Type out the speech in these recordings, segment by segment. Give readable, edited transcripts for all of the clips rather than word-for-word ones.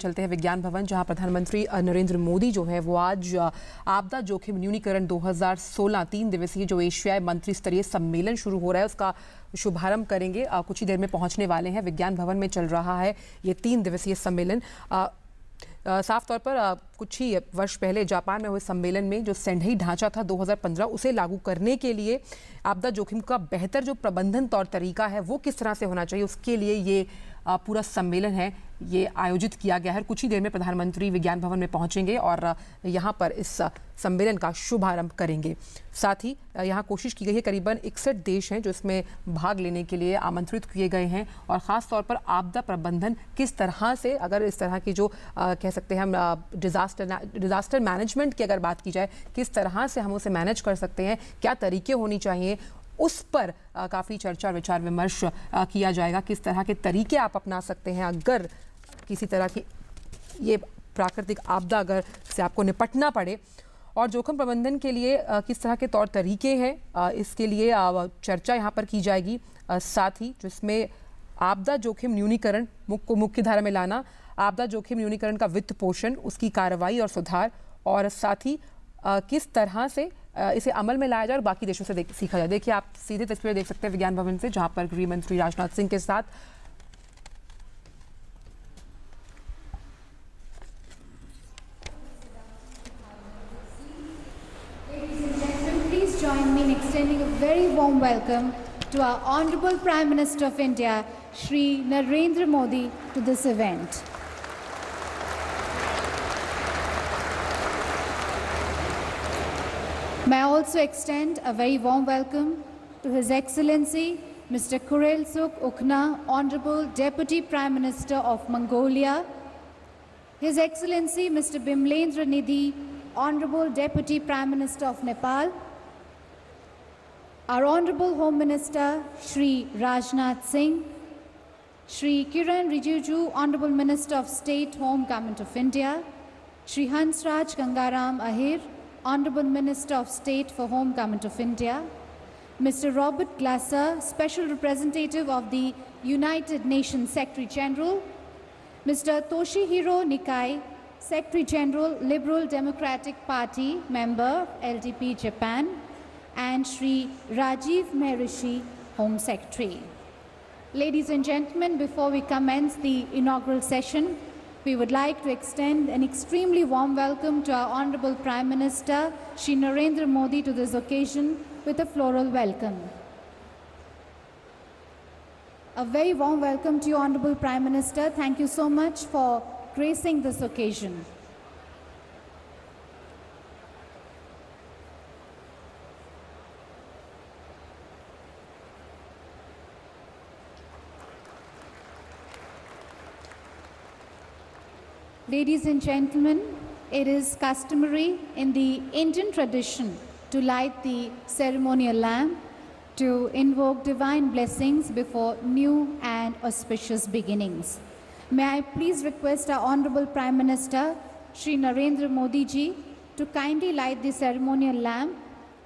चलते हैं विज्ञान भवन, जहां प्रधानमंत्री नरेंद्र मोदी जो है वो आज आपदा जोखिम न्यूनीकरण 2016 3 दिवसीय जो एशियाई मंत्री स्तरीय सम्मेलन शुरू हो रहा है उसका शुभारंभ करेंगे। कुछ ही देर में पहुंचने वाले हैं। विज्ञान भवन में चल रहा है ये 3 दिवसीय सम्मेलन। साफ तौर पर कुछ ही वर्ष पहले जापान में हुए सम्मेलन में जो सेंढई ढांचा था 2015 उसे लागू करने के लिए आपदा जोखिम का बेहतर जो प्रबंधन तौर तरीका है वो किस तरह से होना चाहिए, उसके लिए ये पूरा सम्मेलन है ये आयोजित किया गया है। कुछ ही देर में प्रधानमंत्री विज्ञान भवन में पहुंचेंगे और यहाँ पर इस सम्मेलन का शुभारंभ करेंगे। साथ ही यहाँ कोशिश की गई है, करीबन 61 देश हैं जो इसमें भाग लेने के लिए आमंत्रित किए गए हैं और ख़ास तौर पर आपदा प्रबंधन किस तरह से, अगर इस तरह की जो कह सकते हैं हम डिज़ास्टर मैनेजमेंट की अगर बात की जाए, किस तरह से हम उसे मैनेज कर सकते हैं, क्या तरीके होनी चाहिए, उस पर काफ़ी चर्चा विचार विमर्श किया जाएगा। किस तरह के तरीके आप अपना सकते हैं अगर किसी तरह की ये प्राकृतिक आपदा अगर से आपको निपटना पड़े, और जोखिम प्रबंधन के लिए किस तरह के तौर तरीके हैं, इसके लिए चर्चा यहाँ पर की जाएगी। साथ ही जिसमें आपदा जोखिम न्यूनीकरण को मुख्य धारा में लाना, आपदा जोखिम न्यूनीकरण का वित्त पोषण, उसकी कार्रवाई और सुधार, और साथ ही किस तरह से इसे अमल में लाया जाए और बाकी देशों से सीखा जाए। देखिए, आप सीधे तस्वीरें देख सकते हैं विज्ञान भवन से, जहां पर गृह मंत्री राजनाथ सिंह के साथ Please join me in extending a very warm welcome to our Honorable Prime Minister of India, Shri Narendra Modi, to this event. May I also extend a very warm welcome to His Excellency Mr. Khurelsukh Ukhna, Honorable Deputy Prime Minister of Mongolia, His Excellency Mr. Bimlendra Nidhi, Honorable Deputy Prime Minister of Nepal, our Honorable Home Minister Shri Rajnath Singh, Shri Kiran Rijiju, Honorable Minister of State, Home Government of India, Shri Hansraj Gangaram Ahir, Honorable Minister of State for Home Government of India, Mr. Robert Glasser, Special Representative of the United Nations Secretary General, Mr. Toshihiro Nikai, Secretary General, Liberal Democratic Party member, LDP Japan, and Shri Rajiv Maharishi, Home Secretary. Ladies and gentlemen, before we commence the inaugural session, we would like to extend an extremely warm welcome to our Honorable Prime Minister, Shri Narendra Modi, to this occasion with a floral welcome. A very warm welcome to you, Honorable Prime Minister. Thank you so much for gracing this occasion. Ladies and gentlemen, it is customary in the Indian tradition to light the ceremonial lamp to invoke divine blessings before new and auspicious beginnings. May I please request our Honorable Prime Minister, Shri Narendra Modi ji, to kindly light the ceremonial lamp,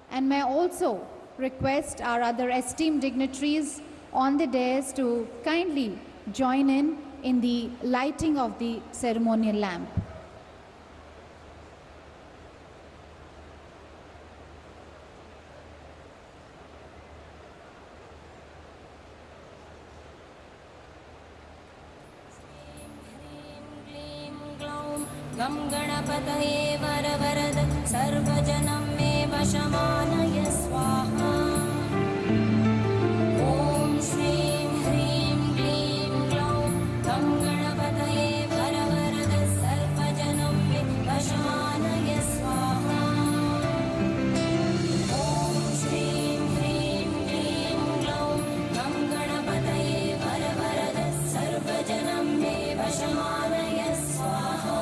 and may I also request our other esteemed dignitaries on the dais to kindly join in the lighting of the ceremonial lamp. गं गणपतये वरवरद सर्वजनं मे वशमानय स्वाहा। ॐ श्रीं ह्रीं क्लीं ग्लौं गं गणपतये वरवरद सर्वजनं मे वशमानय स्वाहा। ॐ श्रीं ह्रीं क्लीं ग्लौं गं गणपतये वरवरद सर्वजनं मे वशमानय स्वाहा।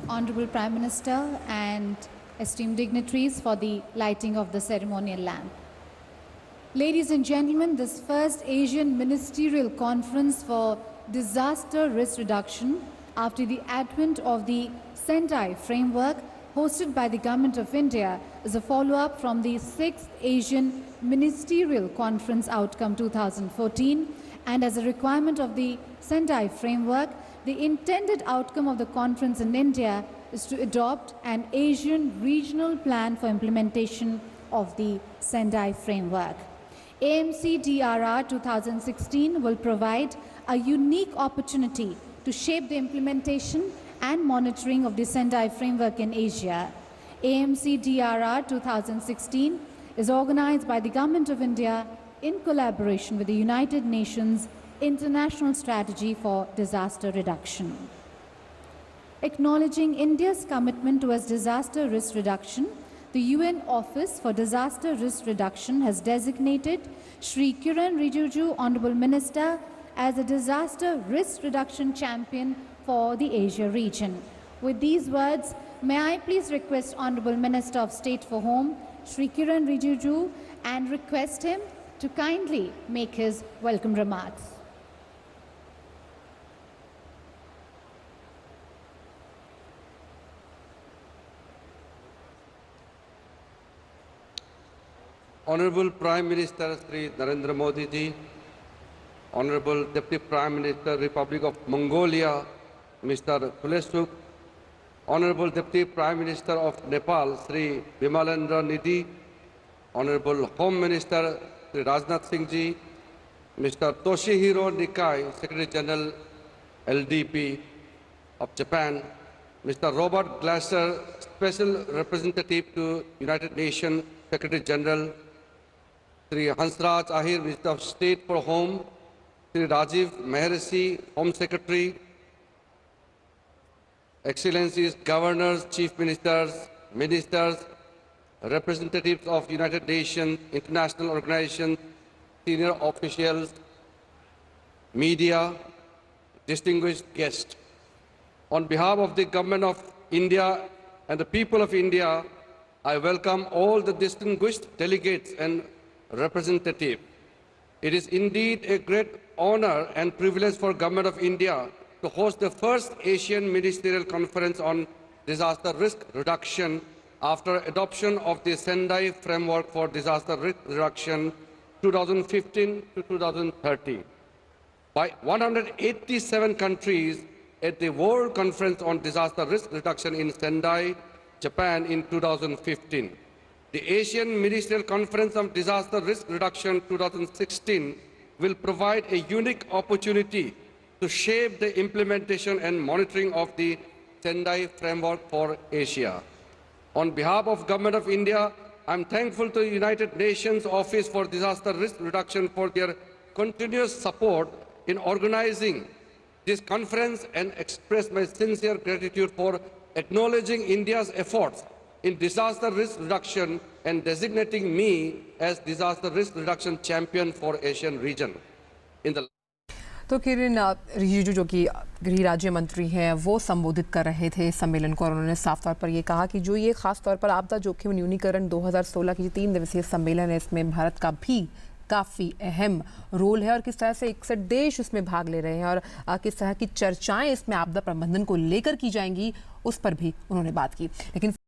Honorable Prime Minister and esteemed dignitaries for the lighting of the ceremonial lamp. Ladies and gentlemen, this first Asian Ministerial Conference for Disaster Risk Reduction after the advent of the Sendai Framework hosted by the Government of India is a follow-up from the 6th Asian Ministerial Conference Outcome 2014, and as a requirement of the Sendai Framework, the intended outcome of the conference in India is to adopt an Asian regional plan for implementation of the Sendai Framework. AMC DRR 2016 will provide a unique opportunity to shape the implementation and monitoring of the Sendai Framework in Asia. AMC DRR 2016 is organized by the Government of India in collaboration with the United Nations International Strategy for Disaster Reduction. Acknowledging India's commitment towards disaster risk reduction, the UN Office for Disaster Risk Reduction has designated Shri Kiren Rijiju, Honorable Minister, as a disaster risk reduction champion for the Asia region. With these words, may I please request Honorable Minister of State for Home, Shri Kiren Rijiju, and request him to kindly make his welcome remarks. Honorable Prime Minister Sri Narendra Modi ji, Honorable Deputy Prime Minister, Republic of Mongolia, Mr. Khulesuk, Honorable Deputy Prime Minister of Nepal, Sri Bimalendra Nidhi, Honorable Home Minister Sri Rajnath Singh ji, Mr. Toshihiro Nikai, Secretary General LDP of Japan, Mr. Robert Glasser, Special Representative to United Nations Secretary General, Sri Hansraj Ahir, Minister of State for Home, Sri Rajiv Mehersi, Home Secretary, Excellencies, Governors, Chief Ministers, Ministers, representatives of United Nations, international organizations, senior officials, media, distinguished guests. On behalf of the Government of India and the people of India, I welcome all the distinguished delegates and representatives. It is indeed a great honor and privilege for Government of India to host the first Asian Ministerial Conference on Disaster Risk Reduction after adoption of the Sendai Framework for Disaster Risk Reduction 2015 to 2030 by 187 countries at the World Conference on Disaster Risk Reduction in Sendai, Japan in 2015. The Asian Ministerial Conference on Disaster Risk Reduction 2016 will provide a unique opportunity to shape the implementation and monitoring of the Sendai Framework for Asia. On behalf of Government of India, I am thankful to the United Nations Office for Disaster Risk Reduction for their continuous support in organizing this conference and express my sincere gratitude for acknowledging India's efforts in disaster risk reduction and designating me as disaster risk reduction champion for Asian region. In the तो किरण रिजिजू जो कि गृह राज्य मंत्री हैं वो संबोधित कर रहे थे सम्मेलन को और उन्होंने साफ तौर पर ये कहा कि जो ये खास तौर पर आपदा जोखिम न्यूनीकरण 2016 की 3 दिवसीय सम्मेलन है इसमें भारत का भी काफ़ी अहम रोल है और किस तरह से 61 देश इसमें भाग ले रहे हैं और किस तरह की चर्चाएं इसमें आपदा प्रबंधन को लेकर की जाएंगी उस पर भी उन्होंने बात की। लेकिन